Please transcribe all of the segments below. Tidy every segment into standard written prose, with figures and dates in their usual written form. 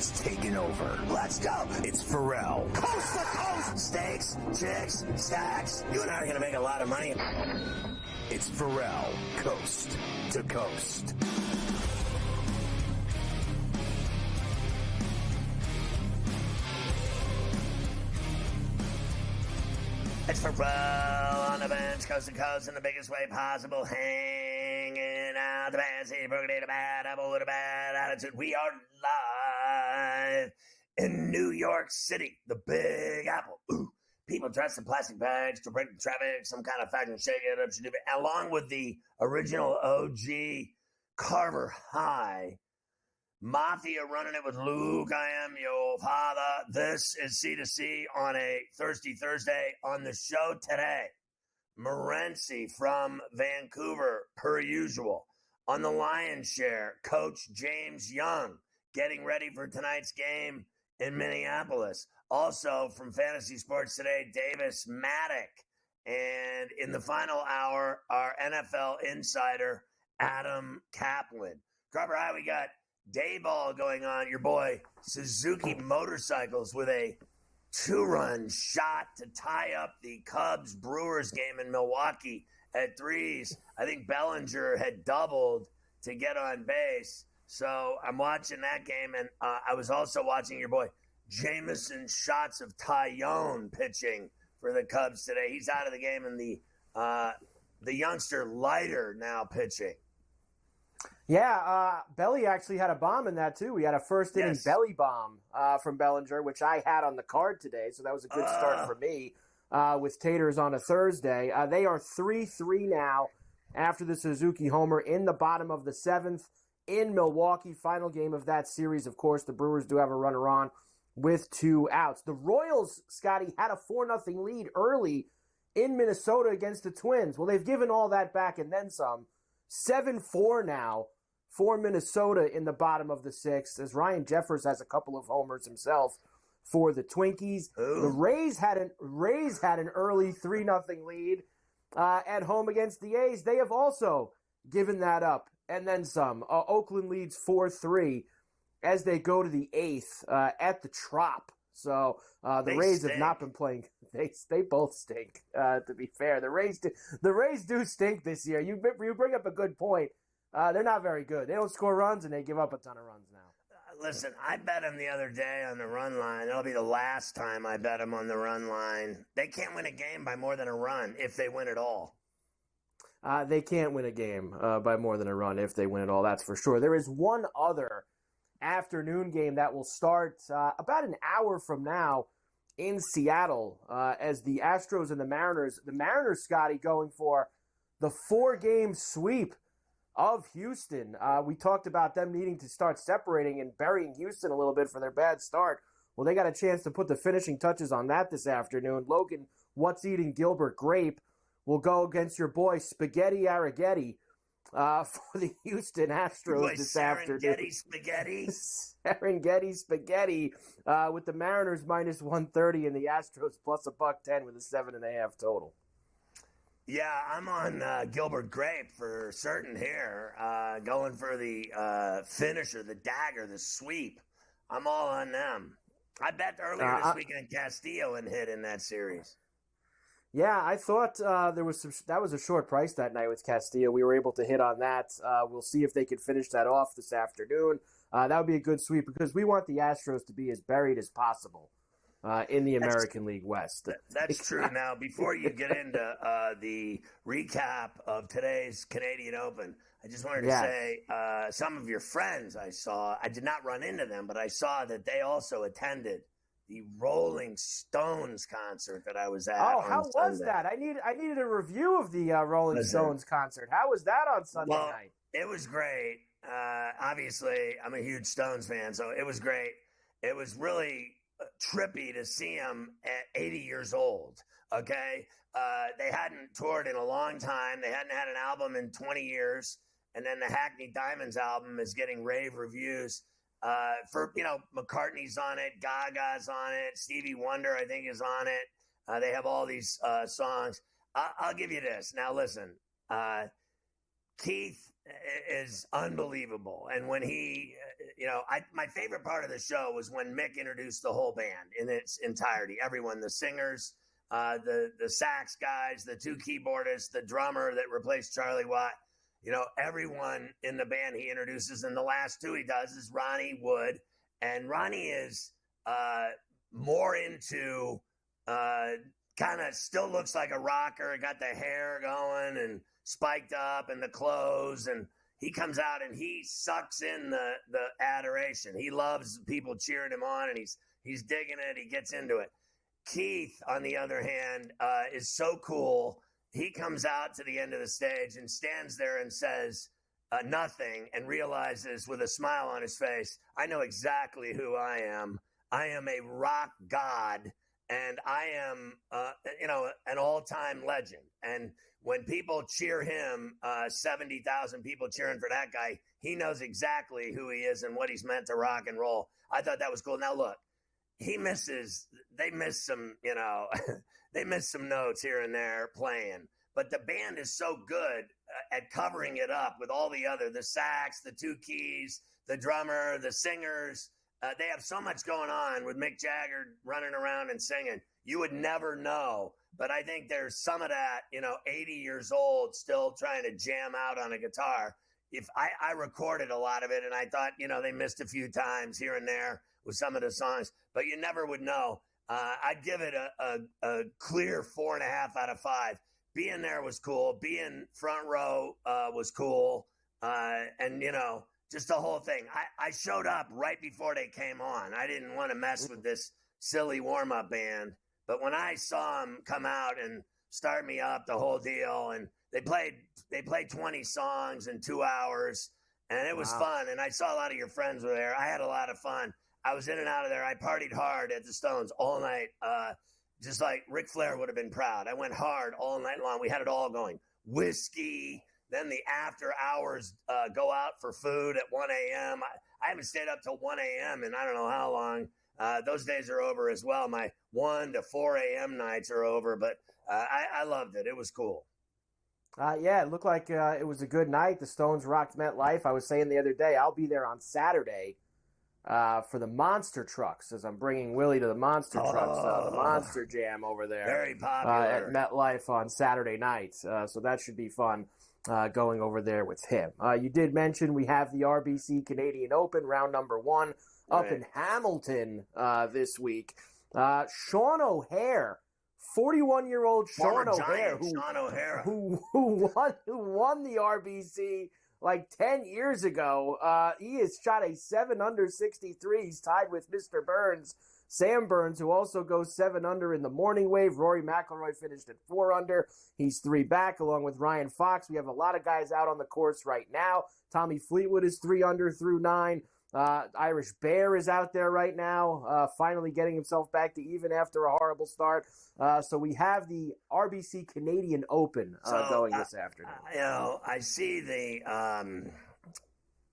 has taken over. Let's go. It's Ferrall. Coast to coast. Steaks, chicks, stacks. You and I are going to make a lot of money. It's Ferrall, coast to coast. It's Ferrall on the bench, coast to coast, in the biggest way possible, hanging out the bad seat, broken in a bad apple with a bad attitude. We are live in New York City, the Big Apple. Ooh, people dressed in plastic bags to break the traffic, some kind of fashion shake it up, along with the original OG Carver High. Mafia running it with Luke. I am your father. This is C2C on a Thirsty Thursday. On the show today, Morency from Vancouver, per usual. On the Lion's Share, Coach James Young, getting ready for tonight's game in Minneapolis. Also from Fantasy Sports Today, Davis Maddock. And in the final hour, our NFL insider, Adam Kaplan. Carver High, we got Dayball going on, your boy Suzuki Motorcycles with a 2-run shot to tie up the Cubs-Brewers game in Milwaukee at threes. I think Bellinger had doubled to get on base. So I'm watching that game, and I was also watching your boy Jameson Shots of Tyone pitching for the Cubs today. He's out of the game, and the youngster Leiter now pitching. Yeah, Belly actually had a bomb in that, too. We had a first-inning belly bomb from Bellinger, which I had on the card today, so that was a good start for me with Taters on a Thursday. They are 3-3 now after the Suzuki homer in the bottom of the seventh in Milwaukee. Final game of that series, of course. The Brewers do have a runner on with 2 outs. The Royals, Scotty, had a 4-0 lead early in Minnesota against the Twins. Well, they've given all that back and then some. 7-4 now for Minnesota in the bottom of the sixth, as Ryan Jeffers has a couple of homers himself for the Twinkies. Ooh. The Rays had an early 3-0 lead at home against the A's. They have also given that up and then some. Oakland leads 4-3 as they go to the eighth at the Trop. So the Rays stink. Have not been playing. They both stink. To be fair, the Rays do stink this year. You bring up a good point. They're not very good. They don't score runs, and they give up a ton of runs now. Listen, I bet them the other day on the run line. It'll be the last time I bet them on the run line. They can't win a game by more than a run if they win at all. They can't win a game by more than a run if they win at all. That's for sure. There is one other afternoon game that will start about an hour from now in Seattle as the Astros and the Mariners, Scotty, going for the 4-game sweep of Houston. We talked about them needing to start separating and burying Houston a little bit for their bad start. Well, they got a chance to put the finishing touches on that this afternoon. Logan What's Eating Gilbert Grape will go against your boy Spaghetti Arrighetti for the Houston Astros this afternoon. Serengeti Spaghetti with the Mariners minus 130 and the Astros plus $110 with a 7.5 total. Yeah, I'm on Gilbert Grape for certain here, going for the finisher, the dagger, the sweep. I'm all on them. I bet earlier this weekend Castillo and hit in that series. Yeah, I thought that was a short price that night with Castillo. We were able to hit on that. We'll see if they can finish that off this afternoon. That would be a good sweep because we want the Astros to be as buried as possible in the American League West. That's true. Now, before you get into the recap of today's Canadian Open, I just wanted to say some of your friends I did not run into them, but I saw that they also attended the Rolling Stones concert that I was at. Oh, how was that? I needed a review of the Rolling Stones concert. How was that on Sunday night? It was great. Obviously, I'm a huge Stones fan, so it was great. It was really trippy to see them at 80 years old, okay? They hadn't toured in a long time. They hadn't had an album in 20 years. And then the Hackney Diamonds album is getting rave reviews. McCartney's on it, Gaga's on it, Stevie Wonder, I think, is on it. They have all these songs. I'll give you this. Now, listen, Keith is unbelievable. And when he, my favorite part of the show was when Mick introduced the whole band in its entirety. Everyone, the singers, the sax guys, the two keyboardists, the drummer that replaced Charlie Watt, everyone in the band he introduces. And the last two he does is Ronnie Wood. And Ronnie is more into kind of still looks like a rocker, got the hair going and spiked up and the clothes, and he comes out and he sucks in the adoration. He loves people cheering him on, and he's digging it. He gets into it. Keith, on the other hand, is so cool. He comes out to the end of the stage and stands there and says nothing, and realizes with a smile on his face, I know exactly who I am. I am a rock god, and I am, an all-time legend. And when people cheer him, 70,000 people cheering for that guy, he knows exactly who he is and what he's meant to rock and roll. I thought that was cool. Now, look, they miss some, they miss some notes here and there playing. But the band is so good at covering it up with all the sax, the two keys, the drummer, the singers. They have so much going on with Mick Jagger running around and singing. You would never know. But I think there's some of that, 80 years old, still trying to jam out on a guitar. If I recorded a lot of it, and I thought, they missed a few times here and there with some of the songs, but you never would know. I'd give it a clear 4.5 out of 5. Being there was cool. Being front row was cool. And, just the whole thing. I showed up right before they came on. I didn't want to mess with this silly warm-up band. But when I saw them come out and start me up, the whole deal, and they played 20 songs in 2 hours, and it was fun. And I saw a lot of your friends were there. I had a lot of fun. I was in and out of there. I partied hard at the Stones all night, just like Ric Flair would have been proud. I went hard all night long. We had it all going. Whiskey, then the after hours go out for food at 1 a.m. I haven't stayed up till 1 a.m. and I don't know how long. Those days are over as well. My 1 to 4 a.m. nights are over, but I loved it. It was cool. Yeah, it looked like it was a good night. The Stones rocked MetLife. I was saying the other day, I'll be there on Saturday for the Monster Trucks, as I'm bringing Willie to the Monster Trucks, the Monster Jam over there. Very popular. At MetLife on Saturday night. So that should be fun going over there with him. You did mention we have the RBC Canadian Open, round number 1, up in Hamilton this week. Sean O'Hare, 41-year-old Sean O'Hare, who won the RBC like 10 years ago. He has shot a 7 under 63. He's tied with Mr. Burns, Sam Burns, who also goes 7 under in the morning wave. Rory McIlroy finished at 4 under. He's 3 back, along with Ryan Fox. We have a lot of guys out on the course right now. Tommy Fleetwood is 3 under through 9. Irish Bear is out there right now, finally getting himself back to even after a horrible start. So we have the RBC Canadian Open going this afternoon. I see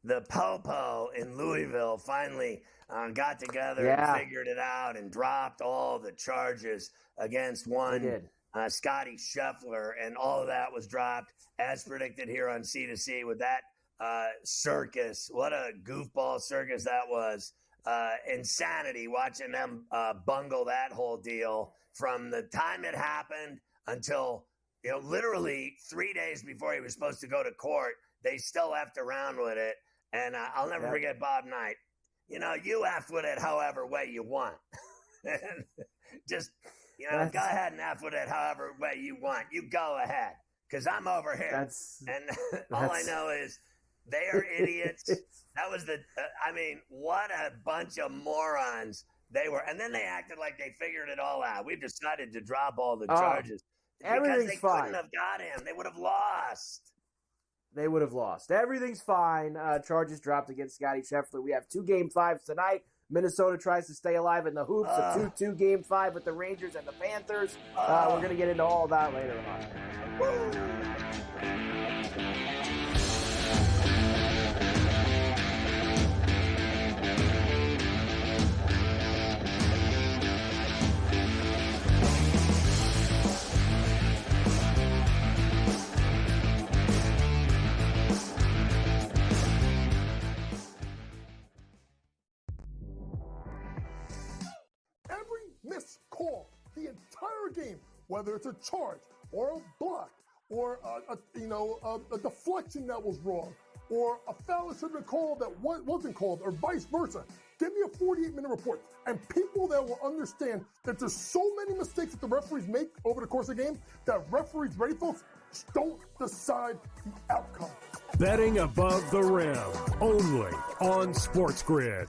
the Popo in Louisville finally got together and figured it out and dropped all the charges against one Scotty Scheffler, and all of that was dropped as predicted here on C2C with that circus. What a goofball circus that was. Insanity watching them bungle that whole deal from the time it happened until, literally 3 days before he was supposed to go to court. They still effed around with it. And I'll never forget Bob Knight. You effed with it however way you want. Just, go ahead and F with it however way you want. You go ahead. Because I'm over here. All I know is they are idiots. That was what a bunch of morons they were. And then they acted like they figured it all out. We've decided to drop all the charges. Because they couldn't have got him. They would have lost. Everything's fine. Charges dropped against Scotty Scheffler. We have 2 Game 5s tonight. Minnesota tries to stay alive in the hoops. A 2-2 Game 5 with the Rangers and the Panthers. We're going to get into all that later on. Woo! entire game, whether it's a charge or a block or a deflection that was wrong or a foul that should have been called that wasn't called or vice versa. Give me a 48-minute report. And people that will understand that there's so many mistakes that the referees make over the course of the game that referees, ready folks, don't decide the outcome. Betting above the rim, only on SportsGrid.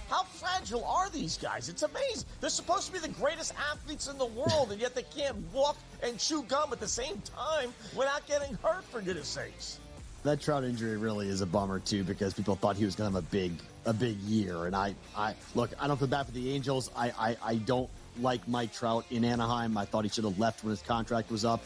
How fragile are these guys? It's amazing. They're supposed to be the greatest athletes in the world, and yet they can't walk and chew gum at the same time without getting hurt, for goodness sakes. That Trout injury really is a bummer, too, because people thought he was going to have a big year. And I look, I don't feel bad for the Angels. I don't like Mike Trout in Anaheim. I thought he should have left when his contract was up.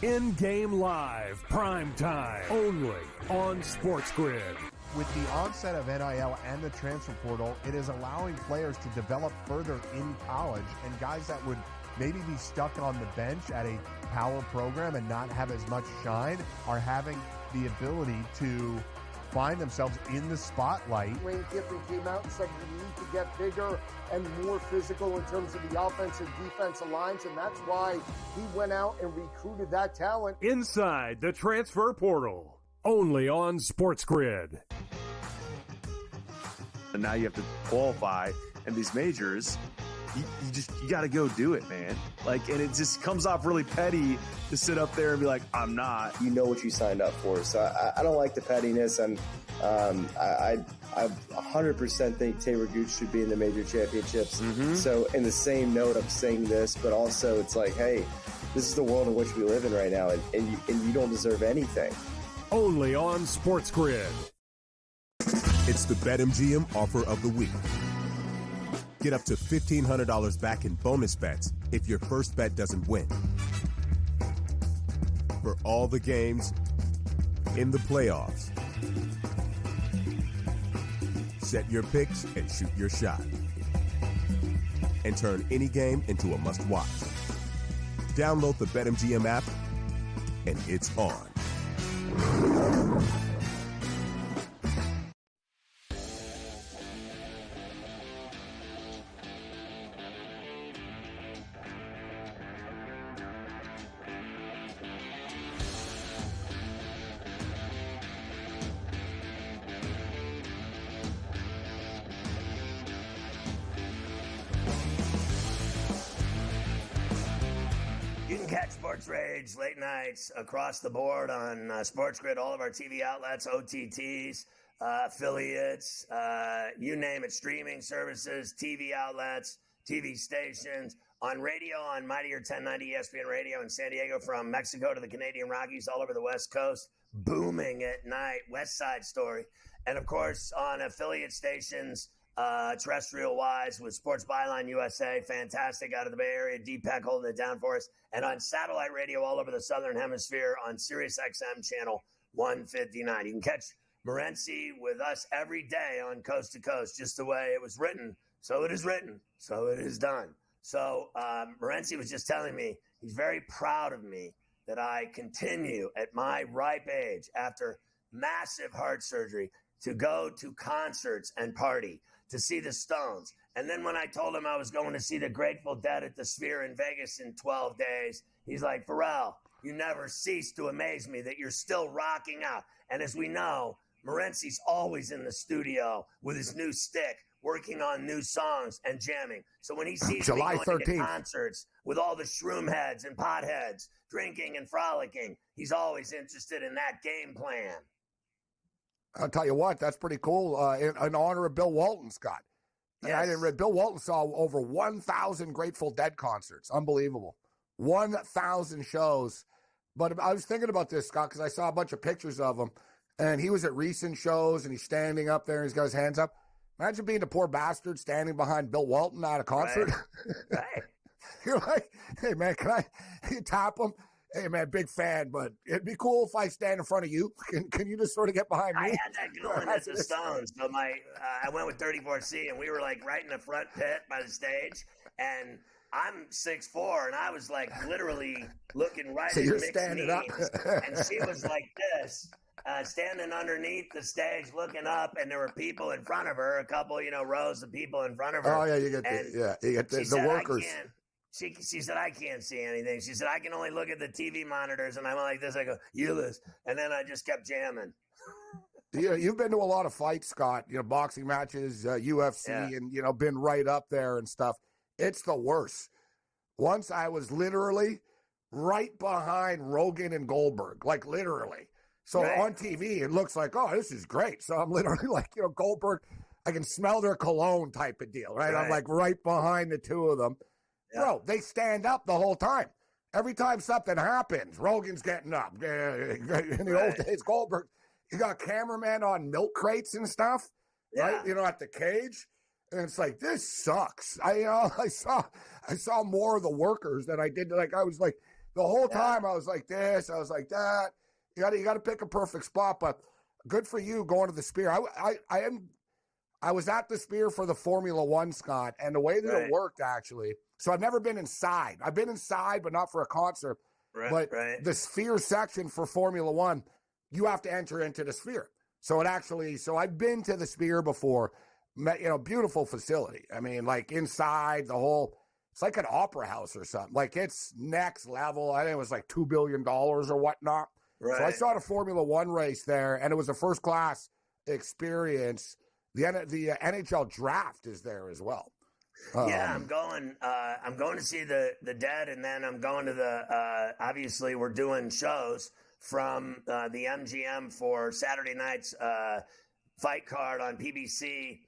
In-game live, prime time, only on SportsGrid. With the onset of NIL and the transfer portal, it is allowing players to develop further in college, and guys that would maybe be stuck on the bench at a power program and not have as much shine are having the ability to find themselves in the spotlight. Lane Kiffin came out and said we need to get bigger and more physical in terms of the offense and defensive lines, and that's why he went out and recruited that talent. Inside the transfer portal, only on SportsGrid. And now you have to qualify in these majors. You got to go do it, man. Like, and it just comes off really petty to sit up there and be like, I'm not. You know what you signed up for. So I don't like the pettiness. And I 100% think Taylor Gooch should be in the major championships. Mm-hmm. So in the same note, I'm saying this, but also it's like, hey, this is the world in which we live in right now, and you don't deserve anything. Only on SportsGrid. It's the BetMGM offer of the week. Get up to $1,500 back in bonus bets if your first bet doesn't win. For all the games in the playoffs. Set your picks and shoot your shot. And turn any game into a must-watch. Download the BetMGM app, and it's on. You can catch Sports Rage late nights across the board on SportsGrid, all of our TV outlets, OTTs, affiliates, you name it, streaming services, TV outlets, TV stations, on radio on Mightier 1090 ESPN Radio in San Diego, from Mexico to the Canadian Rockies, all over the West Coast, booming at night, West Side Story. And, of course, on affiliate stations, terrestrial-wise, with Sports Byline USA, fantastic out of the Bay Area, Deepak holding it down for us, and on satellite radio all over the Southern Hemisphere on SiriusXM channel 159. You can catch Morency with us every day on Coast to Coast, just the way it was written. So it is written, so it is done. So Morency was just telling me he's very proud of me that I continue at my ripe age, after massive heart surgery, to go to concerts and party, to see the Stones. And then when I told him I was going to see the Grateful Dead at the Sphere in Vegas in 12 days, he's like, Ferrall, you never cease to amaze me that you're still rocking out. And as we know, Morency's always in the studio with his new stick, working on new songs and jamming. So when he sees July me going 13th. to concerts with all the shroom heads and potheads drinking and frolicking, he's always interested in that game plan. I'll tell you what, that's pretty cool. In honor of Bill Walton, Scott. Yes. I didn't read. Bill Walton saw over 1,000 Grateful Dead concerts. Unbelievable. 1,000 shows. But I was thinking about this, Scott, because I saw a bunch of pictures of him. And he was at recent shows, and he's standing up there, and he's got his hands up. Imagine being the poor bastard standing behind Bill Walton at a concert. Right. You're like, hey, man, you tap him? Hey, man, big fan, but it'd be cool if I stand in front of you. Can you just sort of get behind me? I had that going at the Stones. So I went with 34C, and we were like right in the front pit by the stage. And I'm 6'4", and I was like literally looking right so at you're Mick's standing knees, up. and she was like this. standing underneath the stage looking up, and there were people in front of her, a couple, rows of people in front of her. Oh, yeah, you get the workers. She said, I can't see anything. She said, I can only look at the TV monitors. And I'm like this. I go, you lose. And then I just kept jamming. Yeah, you've been to a lot of fights, Scott, boxing matches, UFC, and, been right up there and stuff. It's the worst. Once I was literally right behind Rogan and Goldberg, like literally. So on TV, it looks like, oh, this is great. So I'm literally like, Goldberg, I can smell their cologne type of deal, right? I'm like right behind the two of them. Yeah. Bro, they stand up the whole time. Every time something happens, Rogan's getting up. In the old days, Goldberg, you got cameramen on milk crates and stuff, right? At the cage. And it's like, this sucks. I saw more of the workers than I did. Like, I was like, the whole time I was like this, I was like that. You got to pick a perfect spot, but good for you going to the Spear. I was at the Spear for the Formula One, Scott, and the way that it worked, actually. So I've never been inside. I've been inside, but not for a concert. But the Sphere section for Formula One, you have to enter into the Sphere. So I've been to the Sphere before. Beautiful facility. I mean, like inside the whole, it's like an opera house or something. Like it's next level. I think it was like $2 billion or whatnot. Right. So I saw the Formula One race there, and it was a first class experience. The NHL draft is there as well. I'm going to see the Dead, and then I'm going to the. Obviously, we're doing shows from the MGM for Saturday night's fight card on PBC,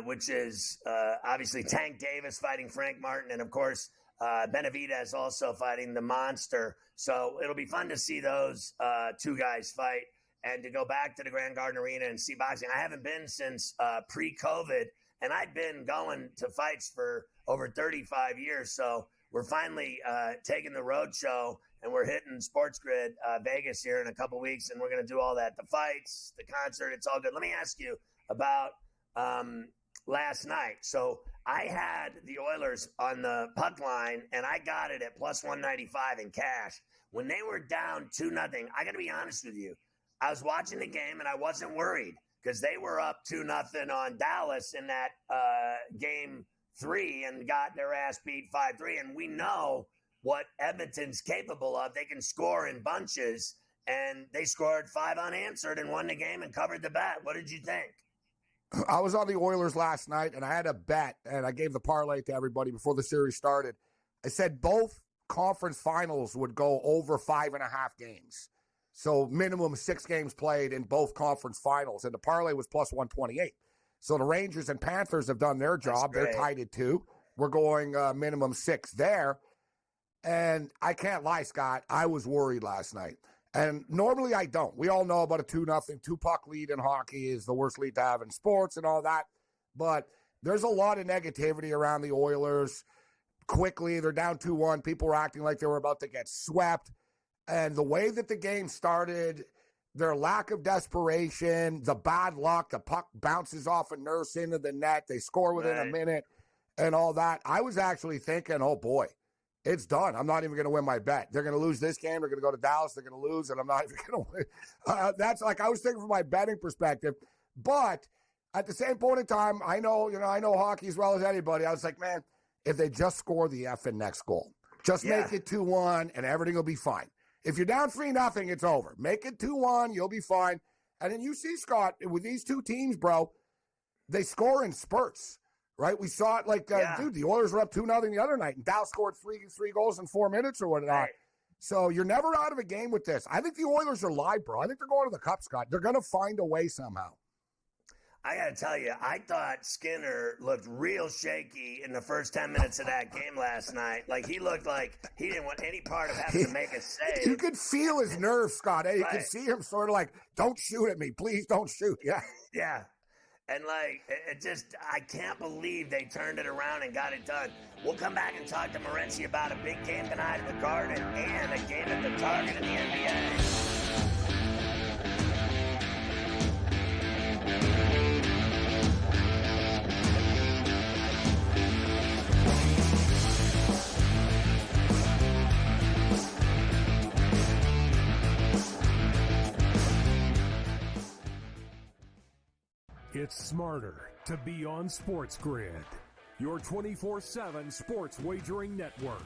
which is obviously Tank Davis fighting Frank Martin, and of course Benavidez also fighting the Monster. So it'll be fun to see those two guys fight and to go back to the Grand Garden Arena and see boxing. I haven't been since pre-COVID, and I've been going to fights for over 35 years. So we're finally taking the road show, and we're hitting SportsGrid Vegas here in a couple weeks, and we're going to do all that. The fights, the concert, it's all good. Let me ask you about last night. So I had the Oilers on the puck line, and I got it at plus 195 in cash. When they were down 2-0, I got to be honest with you, I was watching the game, and I wasn't worried because they were up 2-0 on Dallas in that game 3 and got their ass beat 5-3. And we know what Edmonton's capable of. They can score in bunches, and they scored 5 unanswered and won the game and covered the bet. What did you think? I was on the Oilers last night, and I had a bet, and I gave the parlay to everybody before the series started. I said both conference finals would go over 5.5 games. So minimum 6 games played in both conference finals, and the parlay was plus 128. So the Rangers and Panthers have done their job. They're tied at 2. We're going minimum 6 there. And I can't lie, Scott, I was worried last night. And normally I don't. We all know about a 2-0, 2-puck lead in hockey is the worst lead to have in sports and all that. But there's a lot of negativity around the Oilers. Quickly, they're down 2-1. People were acting like they were about to get swept. And the way that the game started, their lack of desperation, the bad luck, the puck bounces off a Nurse into the net. They score within a minute and all that. I was actually thinking, oh, boy. It's done. I'm not even going to win my bet. They're going to lose this game. They're going to go to Dallas. They're going to lose, and I'm not even going to win. That's like I was thinking from my betting perspective. But at the same point in time, I know hockey as well as anybody. I was like, man, if they just score the effing next goal, just make it 2-1, and everything will be fine. If you're down 3-0, it's over. Make it 2-1, you'll be fine. And then you see, Scott, with these two teams, bro, they score in spurts. Right? We saw it like, dude, the Oilers were up 2-0 the other night, and Dallas scored three goals in 4 minutes or whatnot. Right. So you're never out of a game with this. I think the Oilers are live, bro. I think they're going to the Cup, Scott. They're going to find a way somehow. I got to tell you, I thought Skinner looked real shaky in the first 10 minutes of that game last night. Like, he looked like he didn't want any part of having to make a save. You could feel his nerves, Scott. You could see him sort of like, don't shoot at me. Please don't shoot. Yeah. Yeah. And, I can't believe they turned it around and got it done. We'll come back and talk to Morency about a big game tonight at the Garden and a game at the Target in the NBA. It's smarter to be on SportsGrid, your 24/7 sports wagering network.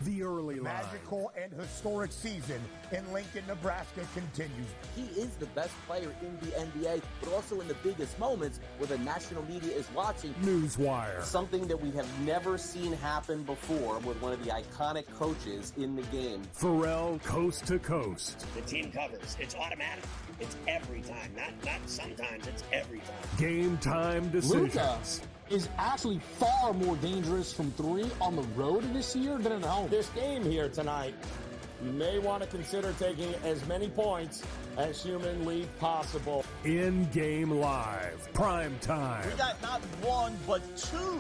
The early line. Magical and historic season in Lincoln, Nebraska continues. He is the best player in the NBA, but also in the biggest moments where the national media is watching. Newswire. Something that we have never seen happen before with one of the iconic coaches in the game. Ferrall coast to coast. The team covers. It's automatic. It's every time. Not sometimes. It's every time. Game time decisions. Luka is actually far more dangerous from three on the road this year than at home. This game here tonight, you may want to consider taking as many points as humanly possible. In-game live. Prime time. We got not one, but two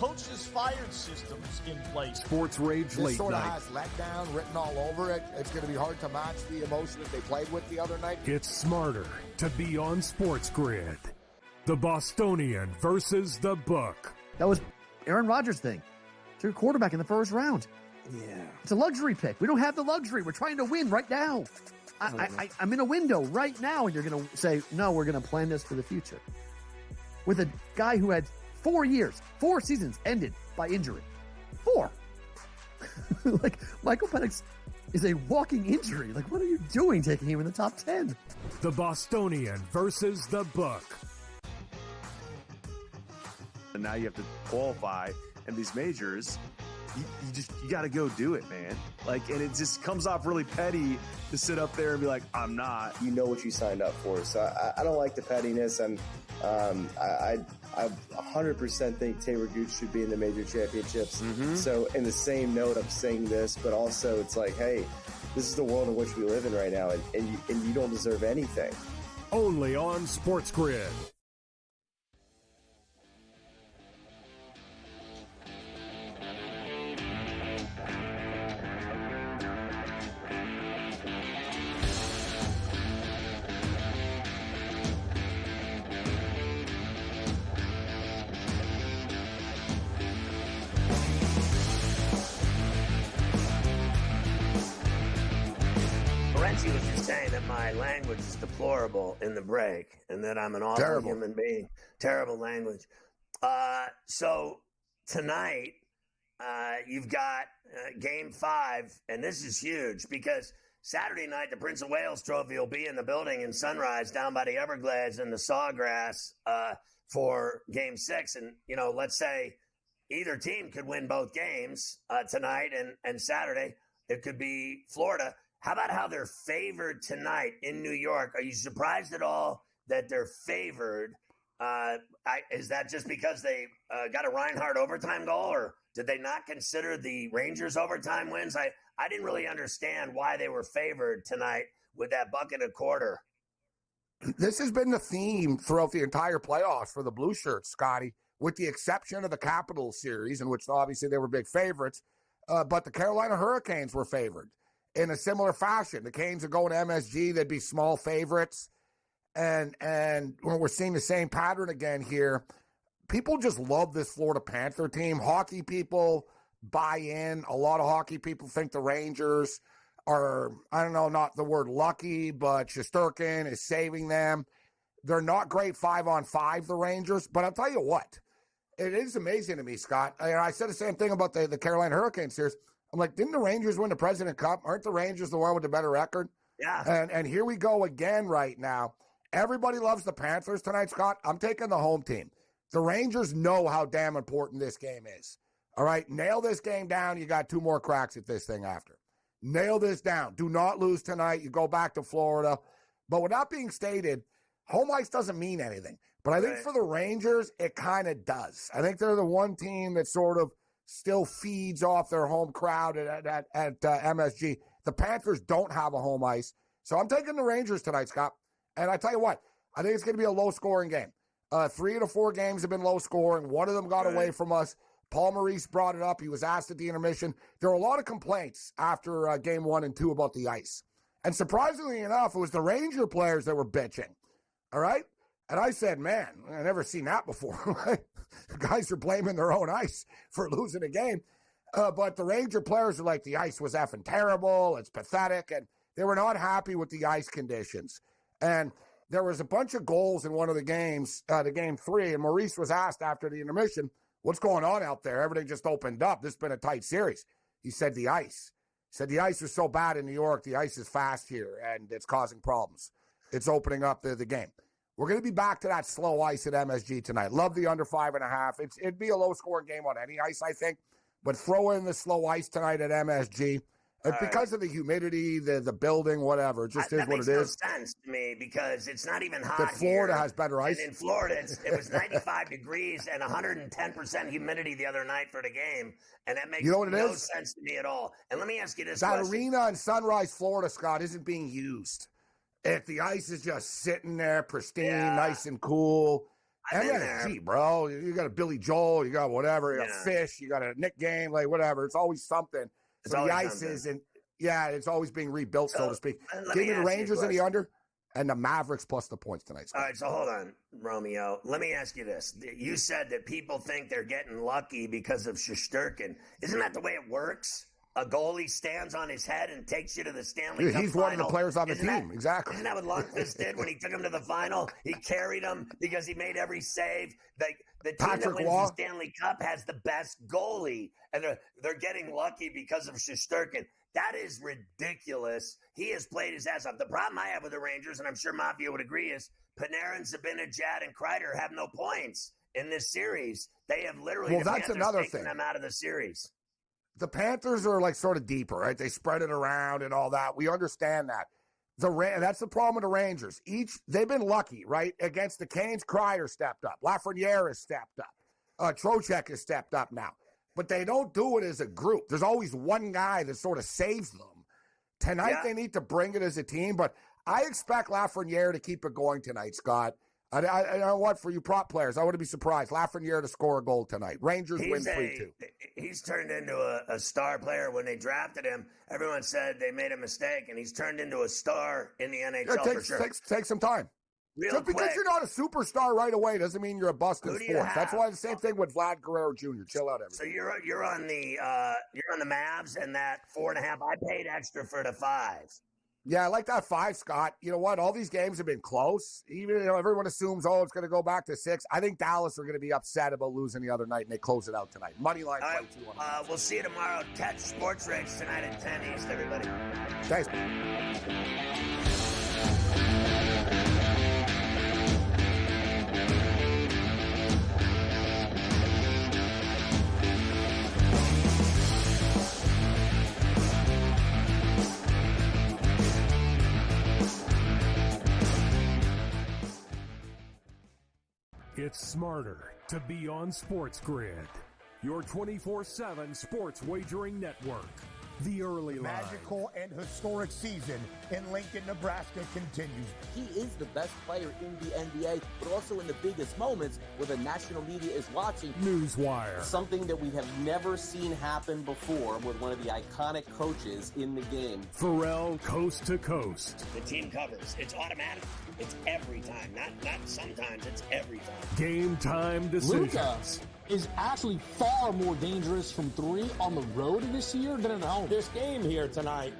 coaches fired systems in place. Sports Rage This late sort of night. has letdown written all over it. It's going to be hard to match the emotion that they played with the other night. It's smarter to be on SportsGrid. The Bostonian versus the Book. That was Aaron Rodgers' thing. To your quarterback in the first round. Yeah. It's a luxury pick. We don't have the luxury. We're trying to win right now. I'm in a window right now, and you're going to say, no, we're going to plan this for the future. With a guy who had 4 years, 4 seasons ended by injury. 4. Like, Michael Penix is a walking injury. Like, what are you doing taking him in the top 10? The Bostonian versus the Book. And now you have to qualify, and these majors, you got to go do it, man. Like, and it just comes off really petty to sit up there and be like, I'm not. You know what you signed up for. So I don't like the pettiness. And I 100% think Taylor Gooch should be in the major championships. So in the same note, I'm saying this, but also it's like, hey, this is the world in which we live in right now, and you don't deserve anything. Only on SportsGrid. Renzi was just saying that my language is deplorable in the break and that I'm an awful human being. Terrible language. So tonight, you've got Game 5, and this is huge because Saturday night, the Prince of Wales Trophy will be in the building in Sunrise down by the Everglades and the Sawgrass for Game 6. And, let's say either team could win both games tonight and Saturday. It could be Florida. How about how they're favored tonight in New York? Are you surprised at all that they're favored? Is that just because they got a Reinhardt overtime goal, or did they not consider the Rangers overtime wins? I didn't really understand why they were favored tonight with that bucket and quarter. This has been the theme throughout the entire playoffs for the Blue Shirts, Scotty, with the exception of the Capitals series, in which obviously they were big favorites. But the Carolina Hurricanes were favored in a similar fashion. The Canes would go to MSG, they'd be small favorites. And when we're seeing the same pattern again here, people just love this Florida Panther team. Hockey people buy in. A lot of hockey people think the Rangers are, I don't know, not the word lucky, but Shesterkin is saving them. They're not great 5-on-5, the Rangers, but I'll tell you what, it is amazing to me, Scott. I said the same thing about the Carolina Hurricanes series. I'm like, didn't the Rangers win the President Cup? Aren't the Rangers the one with the better record? Yeah. And here we go again right now. Everybody loves the Panthers tonight, Scott. I'm taking the home team. The Rangers know how damn important this game is. All right? Nail this game down. You got 2 more cracks at this thing after. Nail this down. Do not lose tonight. You go back to Florida. But with that being stated, home ice doesn't mean anything. But I think for the Rangers, it kind of does. I think they're the one team that sort of still feeds off their home crowd at MSG. The Panthers don't have a home ice. So I'm taking the Rangers tonight, Scott. And I tell you what, I think it's going to be a low-scoring game. 3 of the 4 games have been low-scoring. One of them got away from us. Paul Maurice brought it up. He was asked at the intermission. There were a lot of complaints after Game 1 and 2 about the ice. And surprisingly enough, it was the Ranger players that were bitching. All right? And I said, man, I've never seen that before. Right? Guys are blaming their own ice for losing a game. But the Ranger players are like, the ice was effing terrible. It's pathetic. And they were not happy with the ice conditions. And there was a bunch of goals in one of the games, the game 3, and Maurice was asked after the intermission, what's going on out there? Everything just opened up. This has been a tight series. He said the ice. He said the ice was so bad in New York, the ice is fast here, and it's causing problems. It's opening up the game. We're going to be back to that slow ice at MSG tonight. Love the under 5.5. It'd be a low-scoring game on any ice, I think, but throw in the slow ice tonight at MSG. Because of the humidity, the building, whatever, it just is what it is. That makes no sense to me because it's not even hot That Florida here. has better ice. And in Florida, it was 95 degrees and 110% humidity the other night for the game, and that makes no sense to me at all. And let me ask you this question. That arena in Sunrise, Florida, Scott, isn't being used. If the ice is just sitting there, pristine, nice and cool. MSG, bro. You got a Billy Joel, you got whatever, you got Fish, you got a Nick Game, like whatever. It's always something. So the ice isn't, it's always being rebuilt, so to speak. Give me the Rangers in the under and the Mavericks plus the points tonight, Scott. All right, so hold on, Romeo. Let me ask you this. You said that people think they're getting lucky because of Shesterkin. Isn't that the way it works? A goalie stands on his head and takes you to the Stanley Cup He's final. one of the players on the team, exactly. Isn't that what Lundqvist did when he took him to the final? He carried him because he made every save. The team that wins the Stanley Cup has the best goalie, and they're getting lucky because of Shesterkin. That is ridiculous. He has played his ass off. The problem I have with the Rangers, and I'm sure Mafia would agree, is Panarin, Zibanejad, and Kreider have no points in this series. They have literally taken them out of the series. The Panthers are like sort of deeper, right? They spread it around and all that. We understand that. That's the problem with the Rangers. They've been lucky, right? Against the Canes, Kreider stepped up. Lafreniere has stepped up. Trocheck has stepped up now. But they don't do it as a group. There's always one guy that sort of saves them. Tonight, they need to bring it as a team. But I expect Lafreniere to keep it going tonight, Scott. I know what, for you prop players, I wouldn't be surprised. Lafreniere to score a goal tonight. Rangers win 3-2. He's turned into a star player. When they drafted him, everyone said they made a mistake, and he's turned into a star in the NHL for sure. Take some time. Just because you're not a superstar right away doesn't mean you're a bust in sports. That's why the same thing with Vlad Guerrero Jr. Chill out, everybody. So you're on the Mavs and that 4.5. I paid extra for the 5. Yeah, I like that 5, Scott. You know what? All these games have been close. Even everyone assumes, it's going to go back to 6. I think Dallas are going to be upset about losing the other night, and they close it out tonight. Money line play 2 on. We'll see you tomorrow. Catch Sports Rates tonight at 10 East, everybody. Thanks. It's smarter to be on SportsGrid, your 24/7 sports wagering network. The early line. Magical and historic season in Lincoln, Nebraska continues. He is the best player in the NBA, but also in the biggest moments where the national media is watching. Newswire. Something that we have never seen happen before with one of the iconic coaches in the game. Ferrall coast to coast. The team covers. It's automatic. It's every time. Not sometimes. It's every time. Game time decisions. Luka is actually far more dangerous from 3 on the road this year than at home. This game here tonight,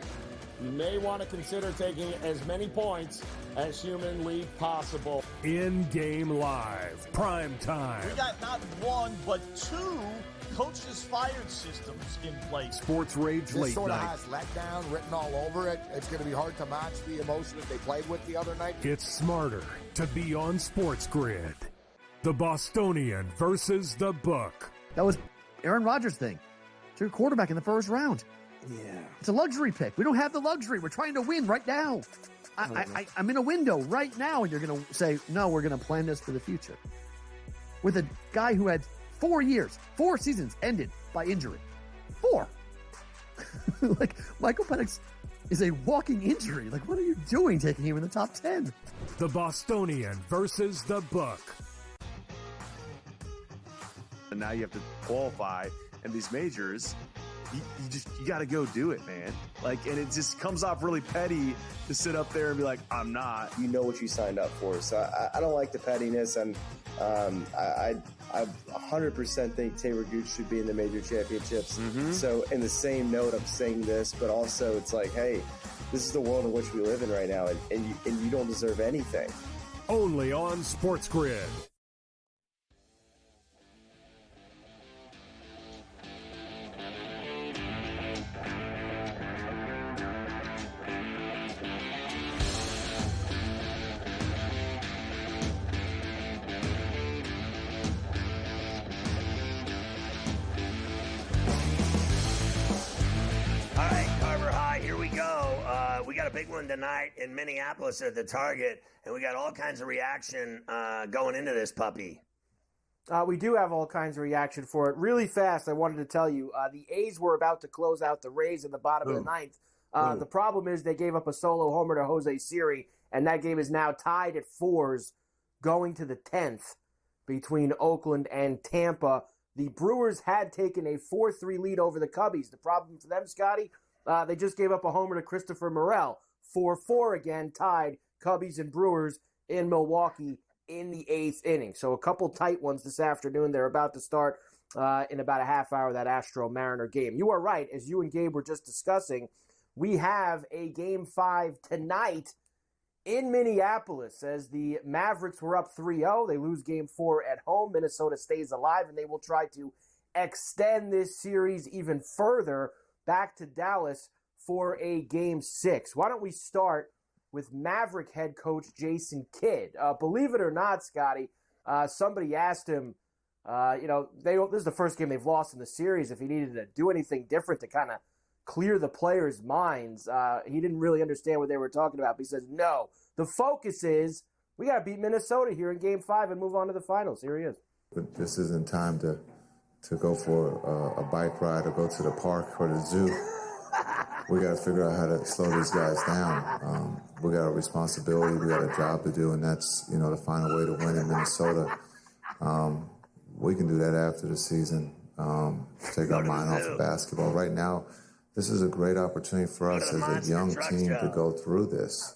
you may want to consider taking as many points as humanly possible. In-game live. Prime time. We got not 1, but 2 coaches fired systems in place. Sports Rage Late This sort of Night. has letdown written all over it. It's going to be hard to match the emotion that they played with the other night. It's smarter to be on SportsGrid. The Bostonian versus the Book. That was Aaron Rodgers' thing. To your quarterback in the first round. Yeah. It's a luxury pick. We don't have the luxury. We're trying to win right now. I'm in a window right now, and you're going to say, no, we're going to plan this for the future. With a guy who had 4 seasons ended by injury. 4. Like, Michael Penix is a walking injury. Like, what are you doing taking him in the top 10? The Bostonian versus the Book. And now you have to qualify, and these majors, you got to go do it, man. Like, and it just comes off really petty to sit up there and be like, I'm not. You know what you signed up for. So I don't like the pettiness, and I 100% think Taylor Gooch should be in the major championships. Mm-hmm. So in the same note, I'm saying this, but also it's like, hey, this is the world in which we live in right now, and you don't deserve anything. only on SportsGrid. We got a big one tonight in Minneapolis at the Target, and we got all kinds of reaction going into this puppy. We do have all kinds of reaction for it. Really fast, I wanted to tell you, the A's were about to close out the Rays in the bottom of the ninth. The problem is they gave up a solo homer to Jose Siri, and that game is now tied at 4s going to the 10th between Oakland and Tampa. The Brewers had taken a 4-3 lead over the Cubbies. The problem for them, Scotty, they just gave up a homer to Christopher Morel. 4-4 again, tied Cubbies and Brewers in Milwaukee in the 8th inning. So a couple tight ones this afternoon. They're about to start in about a half hour, that Astro-Mariner game. You are right. As you and Gabe were just discussing, we have a Game 5 tonight in Minneapolis as the Mavericks were up 3-0. They lose Game 4 at home. Minnesota stays alive, and they will try to extend this series even further back to Dallas for a Game 6. Why don't we start with Maverick head coach Jason Kidd? Believe it or not, Scotty, somebody asked him, this is the first game they've lost in the series, if he needed to do anything different to kind of clear the players' minds. He didn't really understand what they were talking about, but he says, no, the focus is we got to beat Minnesota here in Game 5 and move on to the finals. Here he is. But this isn't time to go for a bike ride or go to the park or the zoo. We got to figure out how to slow these guys down. We got a responsibility, we got a job to do, and that's, to find a way to win in Minnesota. We can do that after the season, take our mind off of basketball. Right now, this is a great opportunity for us as a young team to go through this.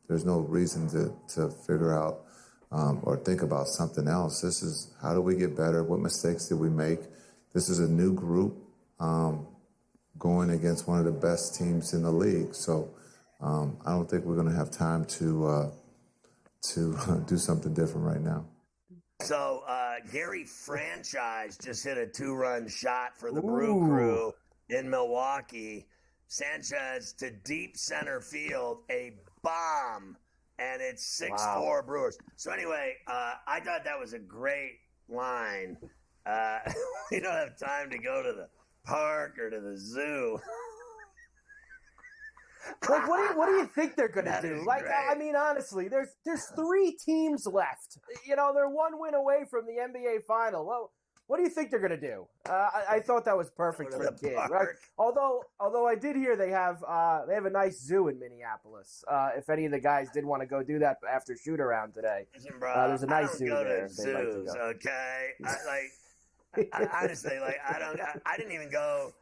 There's no reason to figure out or think about something else. This is how do we get better? What mistakes did we make? This is a new group going against one of the best teams in the league. So I don't think we're going to have time to do something different right now. So Gary Franchise just hit a 2-run shot for the Brew Crew in Milwaukee. Sanchez to deep center field, a bomb. And it's 6-4 Brewers. So anyway, I thought that was a great line. We don't have time to go to the park or to the zoo. Like, what do you think they're going to do? Like, great. I mean, honestly, there's 3 teams left. They're 1 win away from the NBA final. Well, what do you think they're going to do? I thought that was perfect for the kid, right? Although I did hear they have a nice zoo in Minneapolis. If any of the guys did want to go do that after shoot around today, there's a nice zoo there. Zoos, like to go. Okay, honestly, I didn't even go.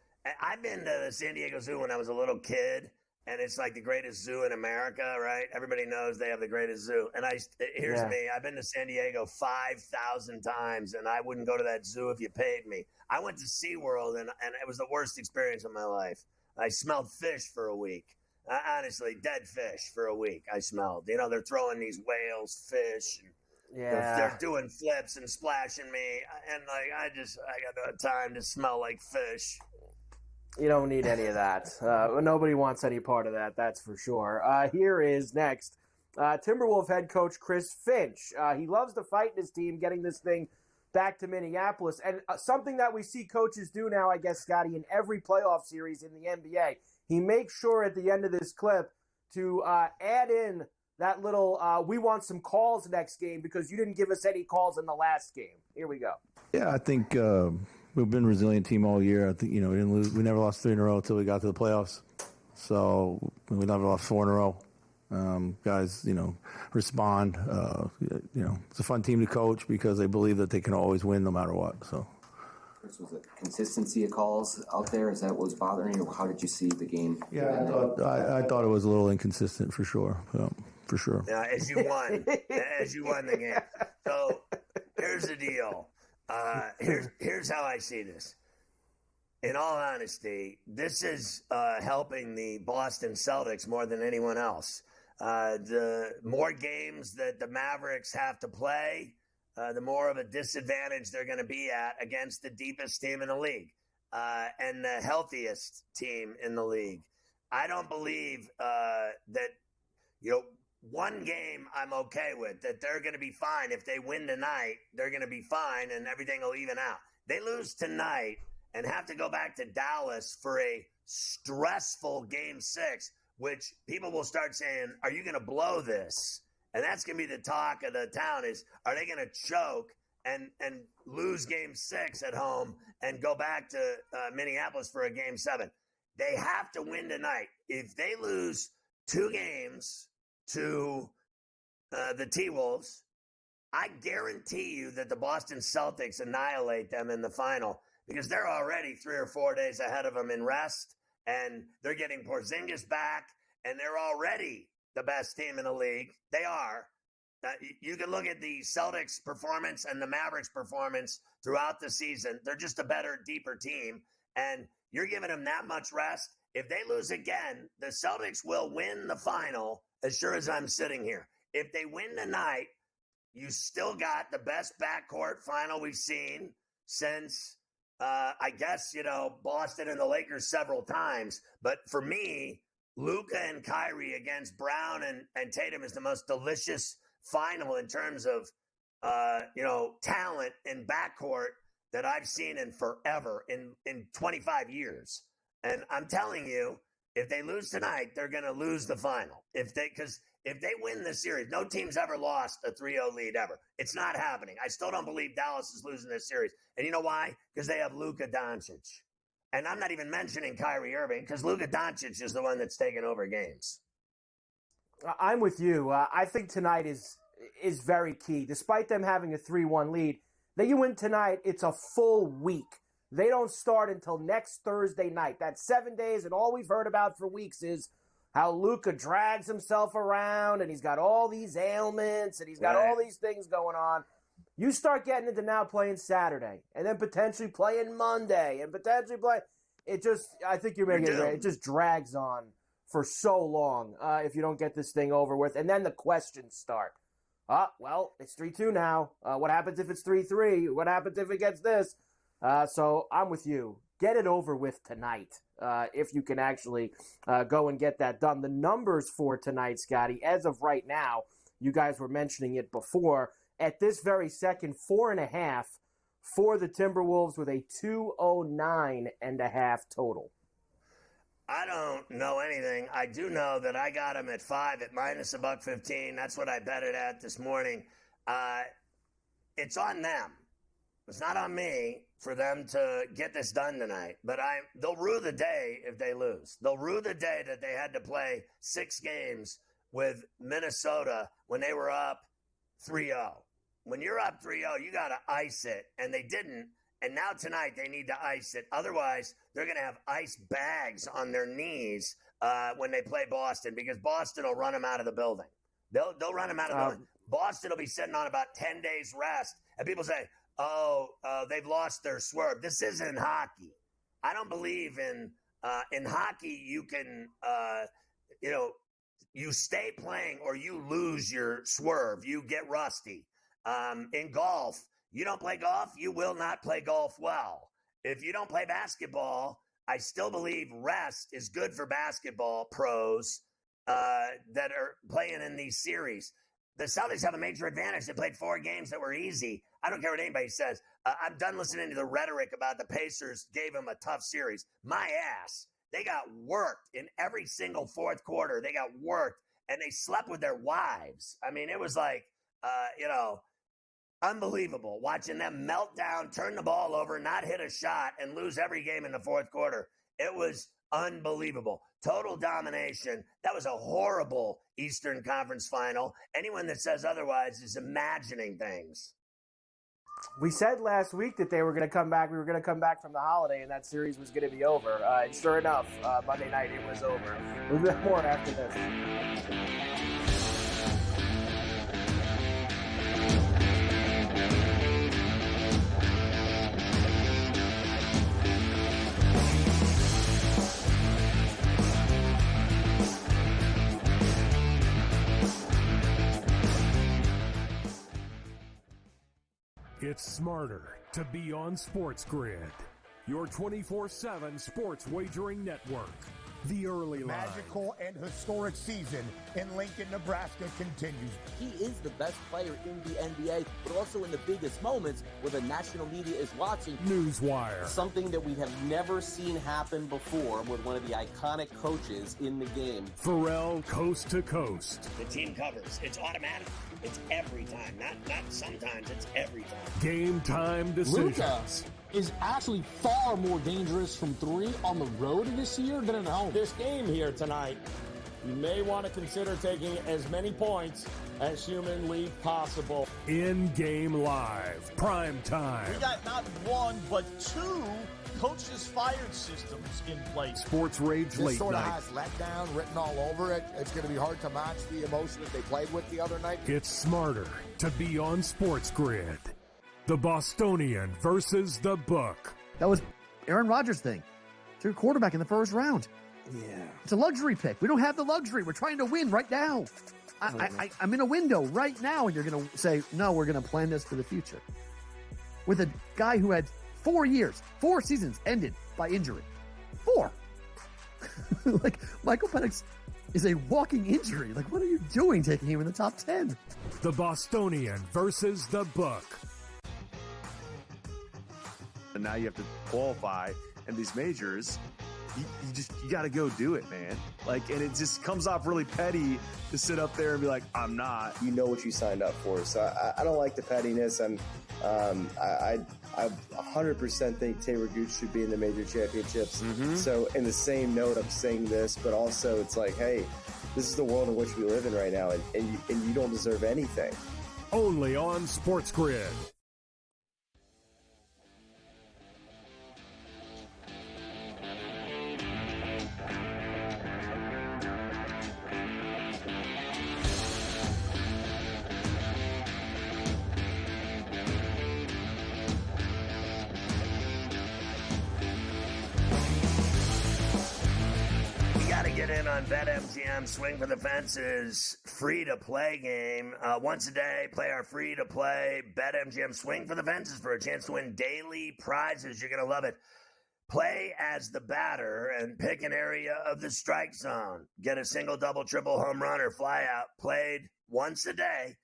I've been to the San Diego Zoo when I was a little kid. And it's like the greatest zoo in America, right? Everybody knows they have the greatest zoo. And here's me. I've been to San Diego 5,000 times, and I wouldn't go to that zoo if you paid me. I went to SeaWorld, and it was the worst experience of my life. I smelled fish for a week. Honestly, dead fish for a week I smelled. They're throwing these whales, fish, and they're doing flips and splashing me. And, I got no time to smell like fish. You don't need any of that. Nobody wants any part of that, that's for sure. Here is next Timberwolf head coach Chris Finch. He loves to fight in his team, getting this thing back to Minneapolis. And something that we see coaches do now, I guess, Scotty, in every playoff series in the NBA, he makes sure at the end of this clip to add in that little, we want some calls next game because you didn't give us any calls in the last game. Here we go. Yeah, I think we've been a resilient team all year. I think, we didn't lose. We never lost 3 in a row until we got to the playoffs. So we never lost 4 in a row. Guys, respond. It's a fun team to coach because they believe that they can always win no matter what. So. Was it consistency of calls out there? Is that what was bothering you? How did you see the game? Yeah, I thought it was a little inconsistent for sure. For sure. Yeah, as you won the game. So here's the deal. Here's how I see this. In all honesty, this is helping the Boston Celtics more than anyone else. The more games that the Mavericks have to play, the more of a disadvantage they're going to be at against the deepest team in the league and the healthiest team in the league. I don't believe that, one game I'm okay with, that they're going to be fine. If they win tonight, they're going to be fine and everything will even out. They lose tonight and have to go back to Dallas for a stressful Game 6, which people will start saying, are you going to blow this? And that's going to be the talk of the town is, are they going to choke and lose Game 6 at home and go back to Minneapolis for a Game 7? They have to win tonight. If they lose 2 games to the T-Wolves, I guarantee you that the Boston Celtics annihilate them in the final because they're already 3 or 4 days ahead of them in rest, and they're getting Porzingis back, and they're already the best team in the league. They are. You can look at the Celtics' performance and the Mavericks' performance throughout the season. They're just a better, deeper team, and you're giving them that much rest. If they lose again, the Celtics will win the final, as sure as I'm sitting here. If they win tonight, you still got the best backcourt final we've seen since, I guess, Boston and the Lakers several times. But for me, Luka and Kyrie against Brown and Tatum is the most delicious final in terms of, talent in backcourt that I've seen in forever, in 25 years. And I'm telling you, if they lose tonight, they're going to lose the final. Because if they win this series, no team's ever lost a 3-0 lead ever. It's not happening. I still don't believe Dallas is losing this series. And you know why? Because they have Luka Doncic. And I'm not even mentioning Kyrie Irving because Luka Doncic is the one that's taking over games. I'm with you. I think tonight is very key. Despite them having a 3-1 lead, that you win tonight, it's a full week. They don't start until next Thursday night. That's 7 days, and all we've heard about for weeks is how Luka drags himself around, and he's got all these ailments, and he's got all these things going on. You start getting into now playing Saturday, and then potentially playing Monday, and potentially play. I think you're making it just drags on for so long if you don't get this thing over with. And then the questions start. Well, it's 3-2 now. What happens if it's 3-3? What happens if it gets this? So I'm with you. Get it over with tonight if you can actually go and get that done. The numbers for tonight, Scotty, as of right now, you guys were mentioning it before, at this very second, 4.5 for the Timberwolves with a 209.5 total. I don't know anything. I do know that I got them at 5 at minus $1.15. That's what I bet it at this morning. It's on them. It's not on me for them to get this done tonight. But they'll rue the day if they lose. They'll rue the day that they had to play 6 games with Minnesota when they were up 3-0. When you're up 3-0, you got to ice it. And they didn't. And now tonight they need to ice it. Otherwise, they're going to have ice bags on their knees when they play Boston because Boston will run them out of the building. They'll run them out of the building. Boston will be sitting on about 10 days rest. And people say, they've lost their swerve. This isn't hockey. I don't believe in hockey. You can, you stay playing or you lose your swerve. You get rusty. In golf, you don't play golf, you will not play golf well. If you don't play basketball, I still believe rest is good for basketball pros that are playing in these series. The Celtics have a major advantage. They played 4 games that were easy. I don't care what anybody says. I'm done listening to the rhetoric about the Pacers gave them a tough series. My ass. They got worked in every single fourth quarter. They got worked, and they slept with their wives. I mean, it was like, unbelievable watching them melt down, turn the ball over, not hit a shot, and lose every game in the fourth quarter. It was unbelievable. Total domination. That was a horrible Eastern Conference final. Anyone that says otherwise is imagining things. We said last week that they were going to come back. We were going to come back from the holiday, and that series was going to be over. And sure enough, Monday night it was over. We'll get more after this. It's smarter to be on SportsGrid, your 24/7 sports wagering network. The early line. Magical and historic season in Lincoln, Nebraska continues. He is the best player in the NBA, but also in the biggest moments where the national media is watching. Newswire. Something that we have never seen happen before with one of the iconic coaches in the game. Ferrall coast to coast. The team covers. It's automatic. It's every time. Not sometimes. It's every time. Game time decisions. Luka is actually far more dangerous from three on the road this year than at home. This game here tonight, you may want to consider taking as many points as humanly possible. In-game live. Prime time. We got not one, but two coaches fired systems in place. Sports Rage This late sort of night. has letdown written all over it. It's going to be hard to match the emotion that they played with the other night. It's smarter to be on SportsGrid. The Bostonian versus the Book. That was Aaron Rodgers' thing. To a quarterback in the first round. Yeah. It's a luxury pick. We don't have the luxury. We're trying to win right now. I'm in a window right now, and you're going to say, no, we're going to plan this for the future. With a guy who had 4 seasons ended by injury. 4. Like, Michael Penix is a walking injury. Like, what are you doing taking him in the top 10? The Bostonian versus the Book. And now you have to qualify in these majors. You got to go do it, man. Like, and it just comes off really petty to sit up there and be like, I'm not. You know what you signed up for. So I don't like the pettiness. And I 100% think Taylor Gooch should be in the major championships. So in the same note, I'm saying this, but also it's like, hey, this is the world in which we live in right now, and you don't deserve anything. Only on SportsGrid. Get in on BetMGM Swing for the Fences free-to-play game. Once a day, play our free-to-play BetMGM Swing for the Fences for a chance to win daily prizes. You're going to love it. Play as the batter and pick an area of the strike zone. Get a single, double, triple, home run, or fly out. Played once a day.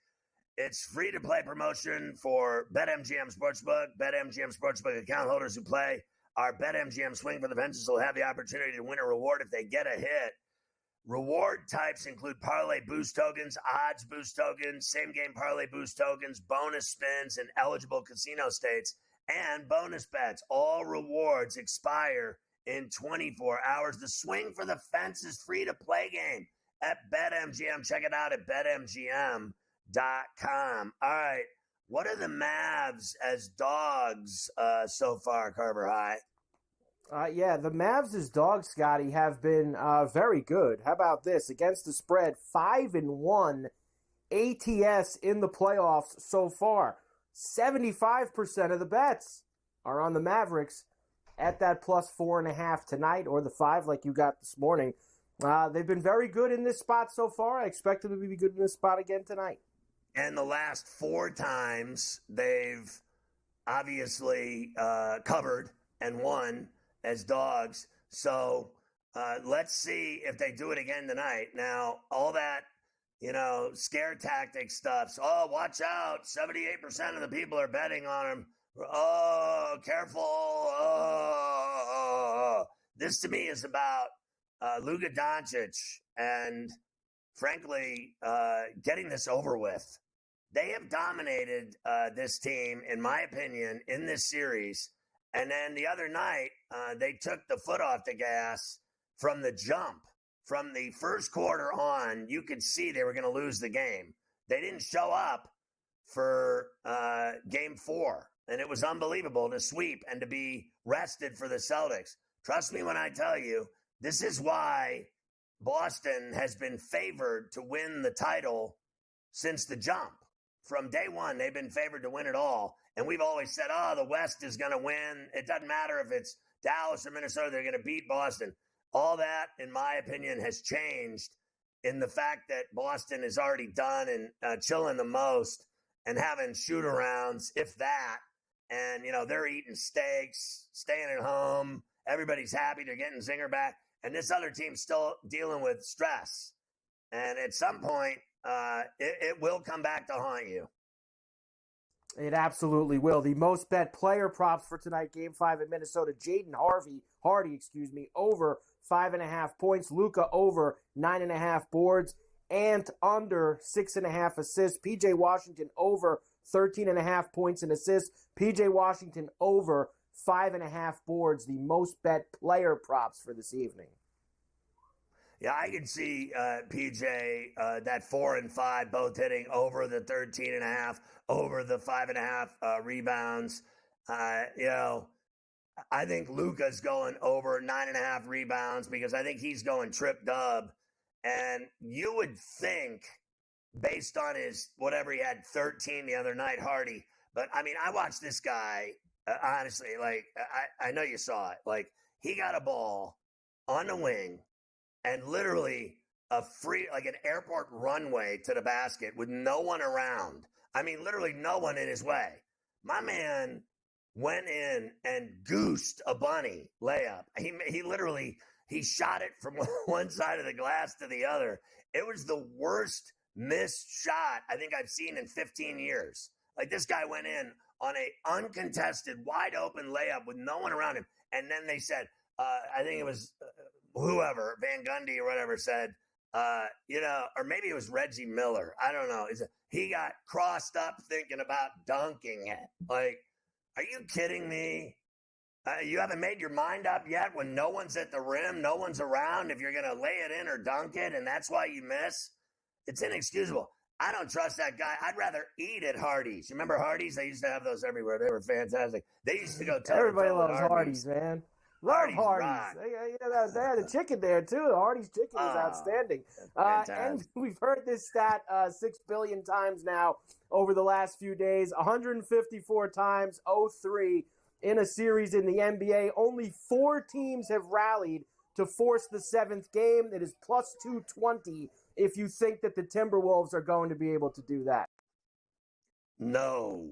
It's free-to-play promotion for BetMGM Sportsbook. BetMGM Sportsbook account holders who play our BetMGM Swing for the Fences will have the opportunity to win a reward if they get a hit. Reward types include parlay boost tokens, odds boost tokens, same-game parlay boost tokens, bonus spins in eligible casino states, and bonus bets. All rewards expire in 24 hours. The Swing for the Fences free-to-play game at BetMGM. Check it out at BetMGM.com. All right. What are the Mavs as dogs so far, Carver High? Yeah, the Mavs as dogs, Scotty, have been very good. How about this? Against the spread, 5-1 ATS in the playoffs so far. 75% of the bets are on the Mavericks at that plus 4.5 tonight, or the 5 like you got this morning. They've been very good in this spot so far. I expect them to be good in this spot again tonight. And the last 4 times, they've obviously covered and won as dogs. So let's see if they do it again tonight. Now, all that, scare tactic stuff. So, watch out. 78% of the people are betting on them. Oh, careful. Oh. This, to me, is about Luka Doncic and, frankly, getting this over with. They have dominated this team, in my opinion, in this series. And then the other night, they took the foot off the gas from the jump. From the first quarter on, you could see they were going to lose the game. They didn't show up for game 4. And it was unbelievable to sweep and to be rested for the Celtics. Trust me when I tell you, this is why Boston has been favored to win the title since the jump. From day one, they've been favored to win it all. And we've always said, the West is going to win. It doesn't matter if it's Dallas or Minnesota. They're going to beat Boston. All that, in my opinion, has changed in the fact that Boston is already done and chilling the most. and having shoot-arounds, if that. And, they're eating steaks, staying at home. Everybody's happy. They're getting Zinger back. And this other team's still dealing with stress. And at some point, it will come back to haunt you. It absolutely will. The most bet player props for tonight, Game 5 at Minnesota. Jaden Hardy, over 5.5 points. Luka over 9.5 boards. Ant under 6.5 assists. PJ Washington over 13.5 points and assists. PJ Washington over 5.5 boards. The most bet player props for this evening. Yeah, I can see PJ, that 4 and 5, both hitting over the 13.5, over the 5.5 rebounds. I think Luka's going over 9.5 rebounds because I think he's going trip dub. And you would think, based on his whatever he had 13 the other night, Hardy. But I mean, I watched this guy honestly. Like I know you saw it. Like he got a ball on the wing. And literally like an airport runway to the basket with no one around. I mean, literally no one in his way. My man went in and goosed a bunny layup. He shot it from one side of the glass to the other. It was the worst missed shot I think I've seen in 15 years. Like this guy went in on a uncontested, wide open layup with no one around him. And then they said, I think it was whoever, Van Gundy or whatever said, or maybe it was Reggie Miller. I don't know. He got crossed up thinking about dunking it. Like, are you kidding me? You haven't made your mind up yet when no one's at the rim, no one's around if you're going to lay it in or dunk it, and that's why you miss? It's inexcusable. I don't trust that guy. I'd rather eat at Hardee's. You remember Hardee's? They used to have those everywhere. They were fantastic. They used to go tell everybody loves Hardee's, man. Love Hardee's. They had the chicken there, too. The Hardee's chicken is outstanding. And we've heard this stat 6 billion times now over the last few days. 154 times, 0-3 in a series in the NBA. Only 4 teams have rallied to force the 7th game. It is plus 220 if you think that the Timberwolves are going to be able to do that. No.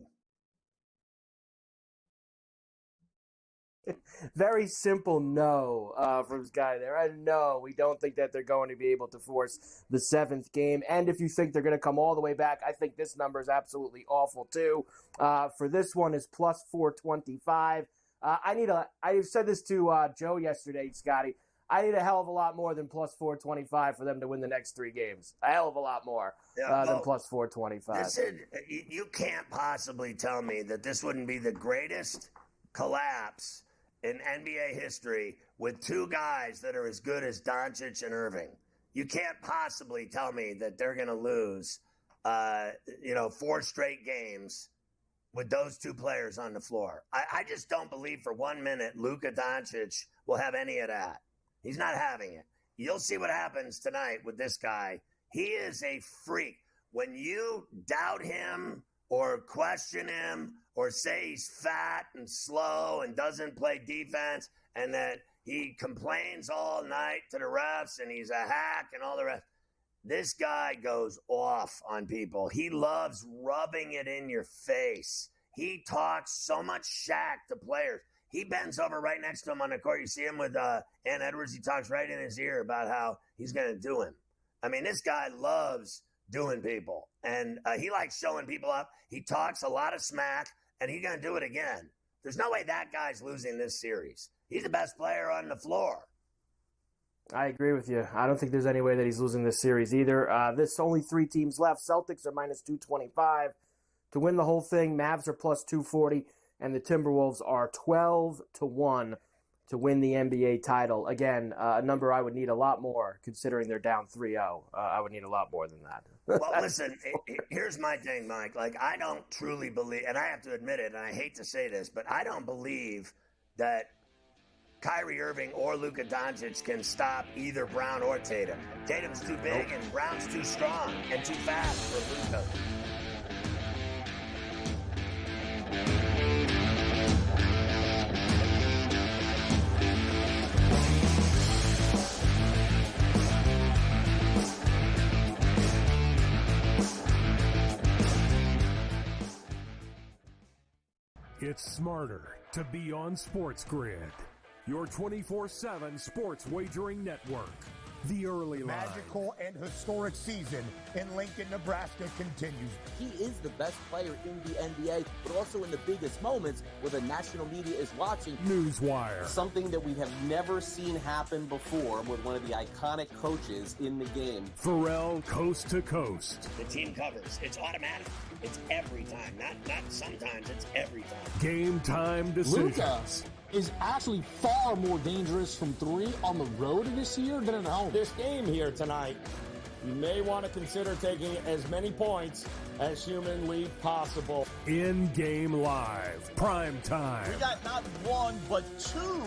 Very simple no from this guy there. No, we don't think that they're going to be able to force the 7th game. And if you think they're going to come all the way back, I think this number is absolutely awful too. For this one is plus 425. I said this to Joe yesterday, Scotty. I need a hell of a lot more than plus 425 for them to win the next 3 games. A hell of a lot more than plus 425. Listen, you can't possibly tell me that this wouldn't be the greatest collapse in NBA history with 2 guys that are as good as Doncic and Irving. You can't possibly tell me that they're going to lose, 4 straight games with those 2 players on the floor. I just don't believe for 1 minute Luka Doncic will have any of that. He's not having it. You'll see what happens tonight with this guy. He is a freak. When you doubt him or question him or say he's fat and slow and doesn't play defense and that he complains all night to the refs and he's a hack and all the rest, this guy goes off on people. He loves rubbing it in your face. He talks so much Shaq to players. He bends over right next to him on the court. You see him with Ant Edwards. He talks right in his ear about how he's going to do him. I mean, this guy loves doing people, and he likes showing people up. He talks a lot of smack, and he's going to do it again. There's no way that guy's losing this series. He's the best player on the floor. I agree with you. I don't think there's any way that he's losing this series either. There's only 3 teams left. Celtics are minus 225 to win the whole thing. Mavs are plus 240. And the Timberwolves are 12-1 to win the NBA title. Again, a number I would need a lot more, considering they're down 3-0. I would need a lot more than that. Well, listen, here's my thing, Mike. Like, I don't truly believe, and I have to admit it, and I hate to say this, but I don't believe that Kyrie Irving or Luka Doncic can stop either Brown or Tatum. Tatum's too big, and Brown's too strong and too fast for Luka. It's smarter to be on SportsGrid, your 24/7 sports wagering network. The early line. Magical and historic season in Lincoln, Nebraska continues. He is the best player in the NBA, but also in the biggest moments where the national media is watching. Newswire. Something that we have never seen happen before with one of the iconic coaches in the game. Ferrall coast to coast. The team covers. It's automatic. It's every time. Not sometimes. It's every time. Game time decisions. Luka is actually far more dangerous from three on the road this year than at home. This game here tonight, you may want to consider taking as many points as humanly possible. In-game live. Prime time. We got not one, but two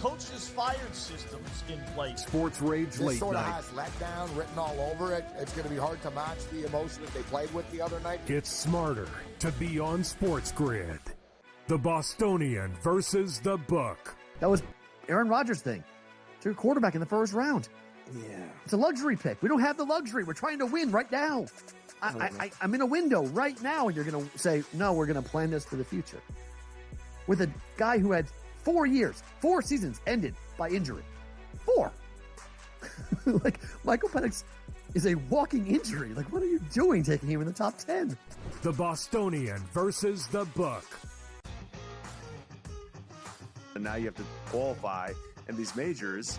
coaches fired systems in place. Sports Rage This late sort of night. has letdown written all over it. It's going to be hard to match the emotion that they played with the other night. It's smarter to be on SportsGrid. The Bostonian versus the Book. That was Aaron Rodgers' thing. Took a quarterback in the first round. Yeah. It's a luxury pick. We don't have the luxury. We're trying to win right now. I'm in a window right now, and you're going to say, no, we're going to plan this for the future. With a guy who had 4 years, 4 seasons ended by injury. 4. Like, Michael Penix is a walking injury. Like, what are you doing taking him in the top 10? The Bostonian versus the Book. And now you have to qualify, and these majors,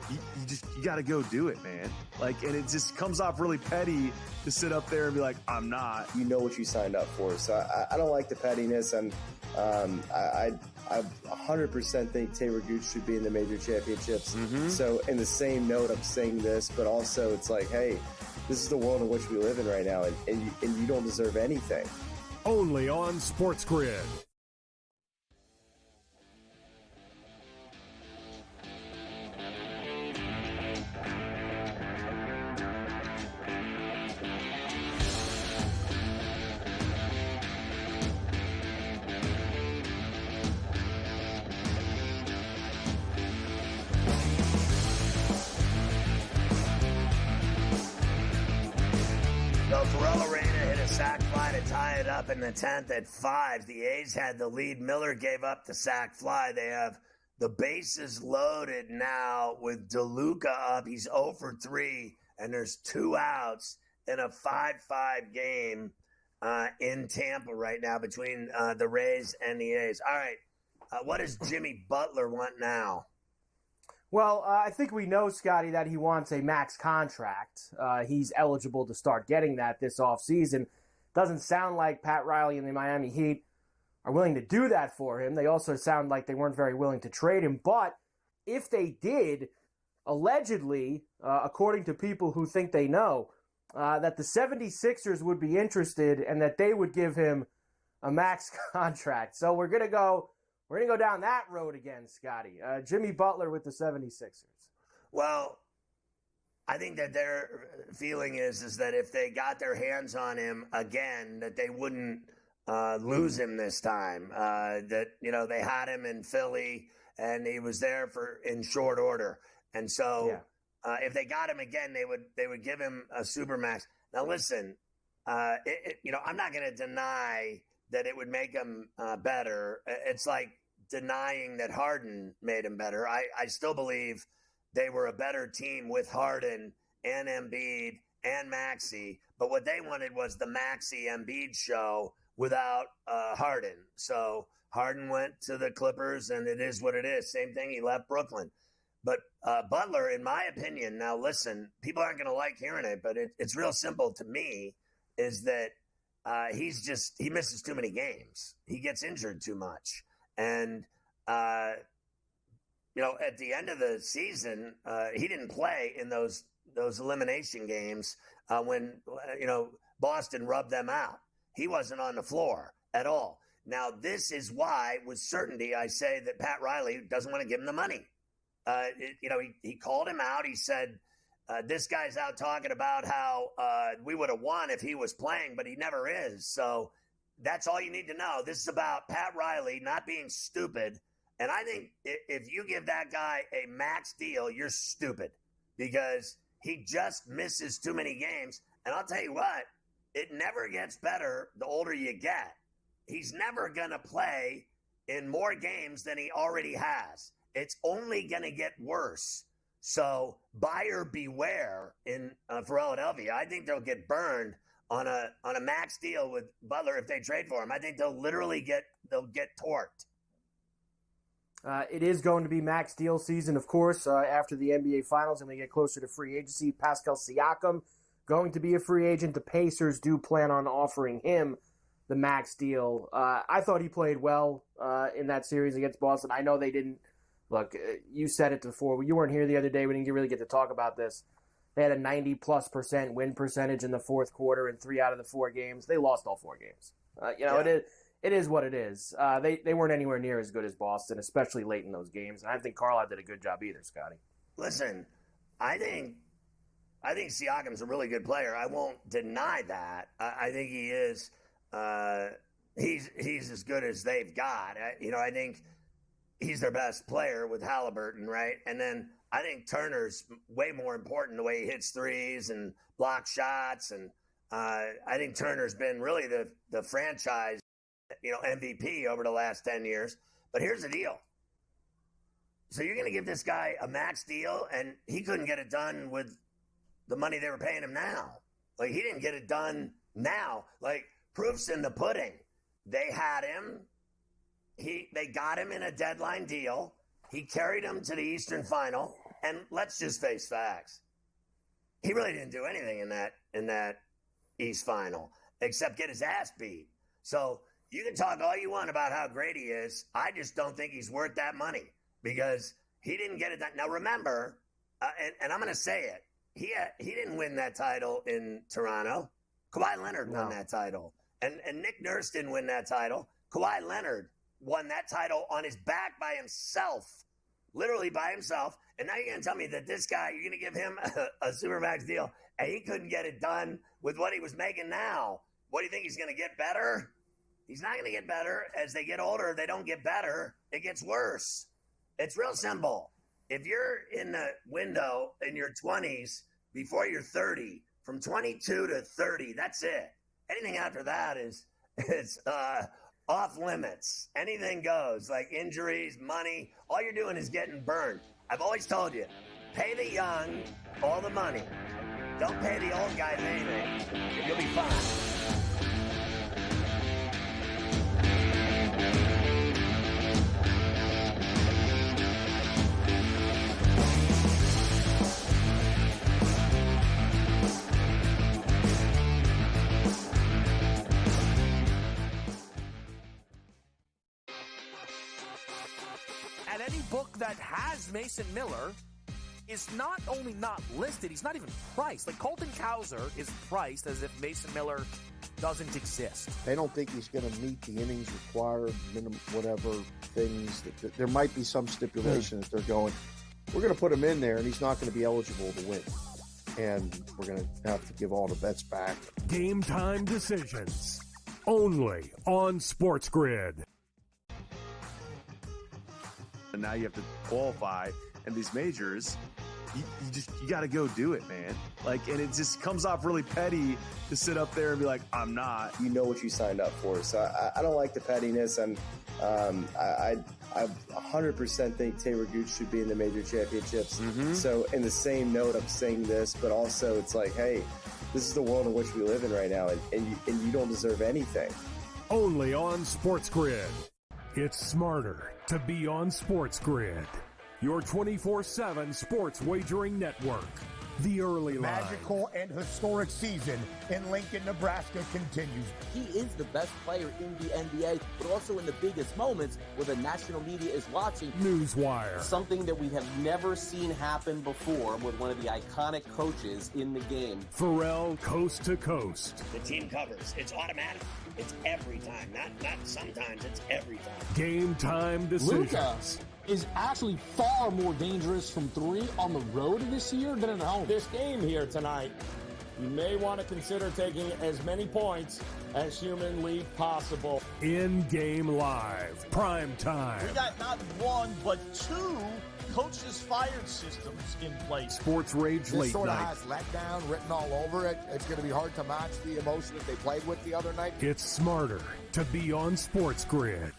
you got to go do it, man. Like, and it just comes off really petty to sit up there and be like, I'm not. You know what you signed up for. So I don't like the pettiness, and I 100% think Taylor Gooch should be in the major championships. So in the same note, I'm saying this, but also it's like, hey, this is the world in which we live in right now, and you don't deserve anything. Only on SportsGrid. Ferrall Arena hit a sac fly to tie it up in the 10th at 5. The A's had the lead. Miller gave up the sac fly. They have the bases loaded now with DeLuca up. He's 0 for 3, and there's 2 outs in a 5-5 game in Tampa right now between the Rays and the A's. All right, what does Jimmy Butler want now? Well, I think we know, Scotty, that he wants a max contract. He's eligible to start getting that this offseason. Doesn't sound like Pat Riley and the Miami Heat are willing to do that for him. They also sound like they weren't very willing to trade him. But if they did, allegedly, according to people who think they know, that the 76ers would be interested and that they would give him a max contract. So we're going to go down that road again, Scotty. Jimmy Butler with the 76ers. Well, I think that their feeling is that if they got their hands on him again, that they wouldn't lose him this time. That, they had him in Philly and he was there in short order. And so if they got him again, they would give him a supermax. Now, listen, I'm not going to deny that it would make him better. It's like denying that Harden made him better. I still believe they were a better team with Harden and Embiid and Maxey, but what they wanted was the Maxey Embiid show without Harden. So Harden went to the Clippers, and it is what it is. Same thing, he left Brooklyn. But Butler, in my opinion, now listen, people aren't going to like hearing it, but it's real simple to me, is that he misses too many games. He gets injured too much. And, at the end of the season, he didn't play in those elimination games when, Boston rubbed them out. He wasn't on the floor at all. Now, this is why, with certainty, I say that Pat Riley doesn't want to give him the money. He called him out. He said, this guy's out talking about how we would have won if he was playing, but he never is. So that's all you need to know. This is about Pat Riley not being stupid. And I think if you give that guy a max deal, you're stupid because he just misses too many games. And I'll tell you what, it never gets better the older you get. he's never going to play in more games than he already has. It's only going to get worse. So buyer beware in Philadelphia. I think they'll get burned on a max deal with Butler if they trade for him. I think they'll literally get torqued. It is going to be max deal season, of course, after the NBA Finals and we get closer to free agency. Pascal Siakam going to be a free agent. The Pacers do plan on offering him the max deal. I thought he played well in that series against Boston. I know they didn't. Look, you said it before. You weren't here the other day. We didn't really get to talk about this. They had a 90+% win percentage in the fourth quarter in 3 out of the 4 games. They lost all 4 games. It is what it is. They weren't anywhere near as good as Boston, especially late in those games. And I don't think Carlisle did a good job either, Scotty. Listen, I think Siakam's a really good player. I won't deny that. I think he is. He's as good as they've got. I think he's their best player with Halliburton, right? And then I think Turner's way more important the way he hits threes and blocks shots. And I think Turner's been really the franchise, MVP over the last 10 years. But here's the deal. So you're going to give this guy a max deal, and he couldn't get it done with the money they were paying him now. Like, he didn't get it done now. Like, proof's in the pudding. They had him. They got him in a deadline deal. He carried them to the Eastern Final, and let's just face facts. He really didn't do anything in that East Final except get his ass beat. So you can talk all you want about how great he is. I just don't think he's worth that money because he didn't get it done. Now remember, and I'm going to say it, he didn't win that title in Toronto. Kawhi Leonard won that title, and Nick Nurse didn't win that title. Kawhi Leonard won that title on his back by himself, literally by himself. And now you're going to tell me that this guy, you're going to give him a Supermax deal, and he couldn't get it done with what he was making now. What do you think, he's going to get better? He's not going to get better. As they get older, they don't get better. It gets worse. It's real simple. If you're in the window in your 20s before you're 30, from 22 to 30, that's it. Anything after that is off limits. Anything goes, like injuries, money. All you're doing is getting burned. I've always told you, pay the young all the money. Don't pay the old guys anything, and you'll be fine. And any book that has Mason Miller is not only not listed, he's not even priced. Like, Colton Cowser is priced as if Mason Miller doesn't exist. They don't think he's going to meet the innings required, minimum, whatever things. There might be some stipulation that they're going, we're going to put him in there, and he's not going to be eligible to win. And we're going to have to give all the bets back. Game time decisions, only on SportsGrid. And now you have to qualify, and these majors, you got to go do it, man. Like, and it just comes off really petty to sit up there and be like, I'm not. You know what you signed up for, so I don't like the pettiness, and I 100% think Taylor Gooch should be in the major championships. So in the same note, I'm saying this, but also it's like, hey, this is the world in which we live in right now, and you don't deserve anything. Only on SportsGrid. It's smarter to be on SportsGrid, your 24/7 sports wagering network. The early line. Magical and historic season in Lincoln, Nebraska continues. He is the best player in the NBA, but also in the biggest moments where the national media is watching. Newswire. Something that we have never seen happen before with one of the iconic coaches in the game. Ferrall coast to coast. The team covers. It's automatic. It's every time. Not sometimes. It's every time. Game time decisions. Luka is actually far more dangerous from 3 on the road this year than at home. This game here tonight, you may want to consider taking as many points as humanly possible. In-game live. Prime time. We got not 1, but 2 coaches fired systems in place. Sports Rage This Late sort of Night. has letdown written all over it. It's going to be hard to match the emotion that they played with the other night. It's smarter to be on Sports Grid.